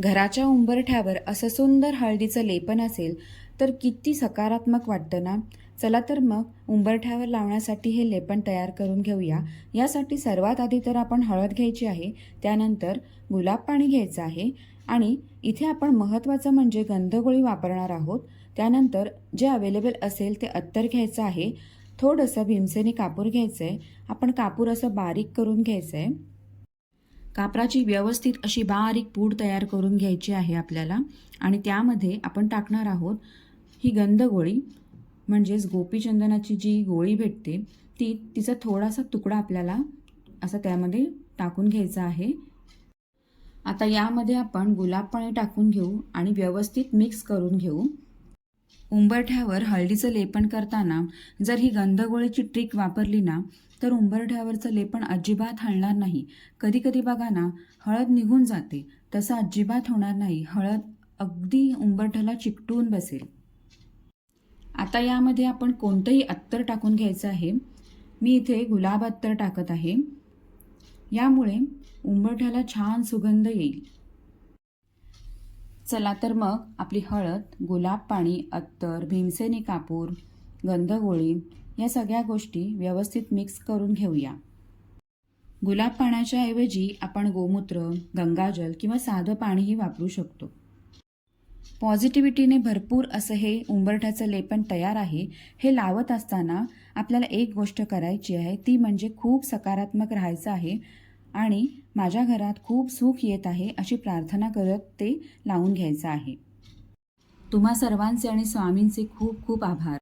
घराच्या उंबरठ्यावर असं सुंदर हळदीचं लेपन असेल तर किती सकारात्मक वाटतं ना. चला तर मग उंबरठ्यावर लावण्यासाठी हे लेपन तयार करून घेऊया. यासाठी सर्वात आधी तर आपण हळद घ्यायची आहे, त्यानंतर गुलाब पाणी घ्यायचं आहे आणि इथे आपण महत्त्वाचं म्हणजे गंधगोळी वापरणार आहोत. त्यानंतर जे अवेलेबल असेल ते अत्तर घ्यायचं आहे, थोडंसं भीमसेनी कापूर घ्यायचं आहे. आपण कापूर असं बारीक करून घ्यायचं आहे. कापराची व्यवस्थित अशी बारीक पूड तयार करून घ्यायची आहे आपल्याला आणि त्यामध्ये आपण टाकणार आहोत ही गंधगोळी, म्हणजेच गोपीचंदनाची जी गोळी भेटते तिचा थोडासा तुकडा आपल्याला असं त्यामध्ये टाकून घ्यायचा आहे. आता यामध्ये आपण गुलाब पाणी टाकून घेऊ आणि व्यवस्थित मिक्स करून घेऊ. उंबरठ्यावर हळदीचं लेपन करताना जर ही गंधगोळीची ट्रिक वापरली ना तर उंबरठ्यावरचं लेपन अजिबात हलणार नाही. कधी कधी बघा ना, हळद निघून जाते, तसं अजिबात होणार नाही. हळद अगदी उंबरठ्याला चिकटून बसेल. आता यामध्ये आपण कोणतंही अत्तर टाकून घ्यायचं आहे. मी इथे गुलाब अत्तर टाकत आहे, यामुळे उंबरठ्याला छान सुगंध येईल. चला तर मग आपली हळद, गुलाब पाणी, अत्तर, भीमसेनी कापूर, गंधगोळी या सगळ्या गोष्टी व्यवस्थित मिक्स करून घेऊया. गुलाब पाण्याच्या ऐवजी आपण गोमूत्र, गंगाजल किंवा साधं पाणीही वापरू शकतो. पॉझिटिव्हिटीने भरपूर असं हे उंबरठ्याचं लेपन तयार आहे. हे लावत असताना आपल्याला एक गोष्ट करायची आहे, ती म्हणजे खूप सकारात्मक राहायचं आहे आणि माझ्या घरात खूप सुख येत आहे अशी प्रार्थना करत ते लावून घ्यायचं आहे. तुम्हा सर्वांचे आणि स्वामींचे खूप खूप आभार.